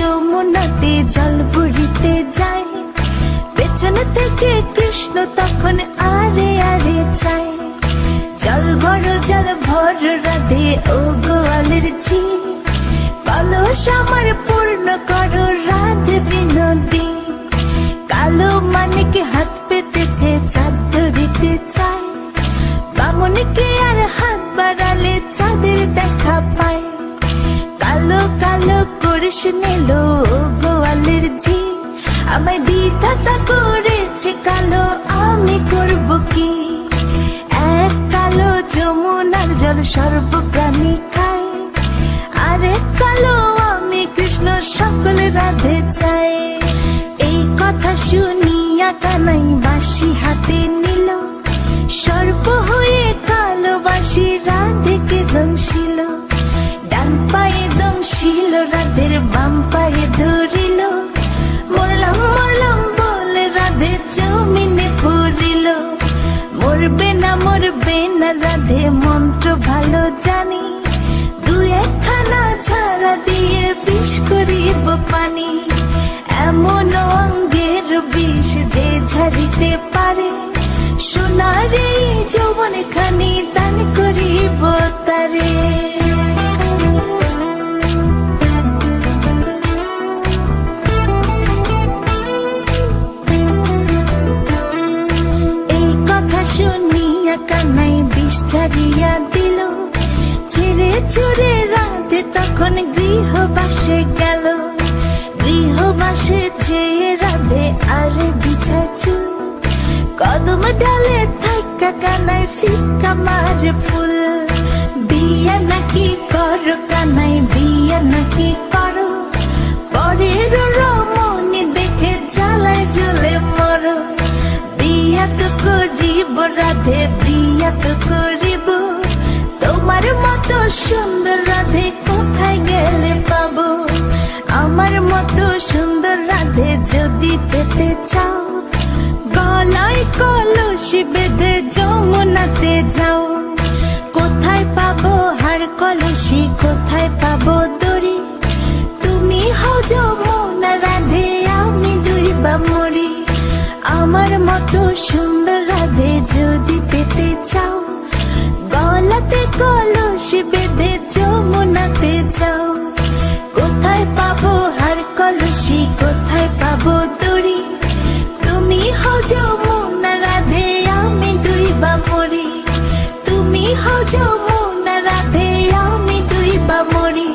যমুনাতে জল ভরিতে যায়, পেছন থেকে কৃষ্ণ তখন আরে আরে চায়। জল ভর রাধে ও গোয়ালের ঝি, কলস আমার পূর্ণ করো রাধে বিনোদী। কালো মানিক হাত পেতেছে চাঁদ ধরিতে চায়, বামুনকে আর হাত বাড়ালে চাঁদের দেখা পায়। কালো কালো করিস নিল গোয়ালের ঝি, আমায় বিধাতা করেছে কালো, আমি করব কি? এক কালো যমুনার জল সর্বপ্রাণী খায়, আরেক কালো আমি কৃষ্ণ সকল রাধে চাই। এই কথা শুনিয়া কানাই বাঁশি হাতে নিল, সর্প হয়ে কালো বাঁশি রাধেকে দংশিল। ডান পায়ে দংশিল রাধের, বাম পায়ে ধরিল, মরলাম মরলাম বলে রাধে জমিনে পড়িল। মরবে না রাধে মন্ত্র ভালো জানি, দু একখানা ছাড়া দিয়ে বিষ করিব পানি। এমন অঙ্গের বিষ যে ঝাড়িতে পারে, সোনার এই যৌবন খানি দান করিব তারে। শুনিয়া কানাই বিষ ছাড়িয়া দিল, ছেড়ে ছুড়ে রাধে তখন গৃহবাসে গেল। গৃহবাসে চেয়ে রাধে আর বিছা চুল, কদম ডালে থাকা কানাই ফিকা মারে ফুল। বিয়া নাকি করো কানাই, বিয়া নাকি করো, পরের রমণী দেখে জ্বালায় জ্বলে মরো। বিয়া তো করিব রাধে, বিয়া তো করিব, তোমার মতো সুন্দর রাধে কোথায় গেলে পাবো? আমার মতো সুন্দর রাধে যদি পেতে চাও, গলায় কলসি বেঁধে যমুনাতে যাও। কোথায় পাবো হার কলসি, কোথায় পাবো দড়ি? তুমি হও যমুনা রাধে, আমি ডুইবা মরি। আমার মতো সুন্দর রাধে যদি পেতে চাও, গলাতে কলসি বেঁধে যমুনাতে যাও। কোথায় পাবো হার কলসি, কোথায় পাবো দড়ি? তুমি হও যমুনা রাধে, আমি ডুইবা মরি। তুমি হও যমুনা রাধে, আমি ডুইবা মরি।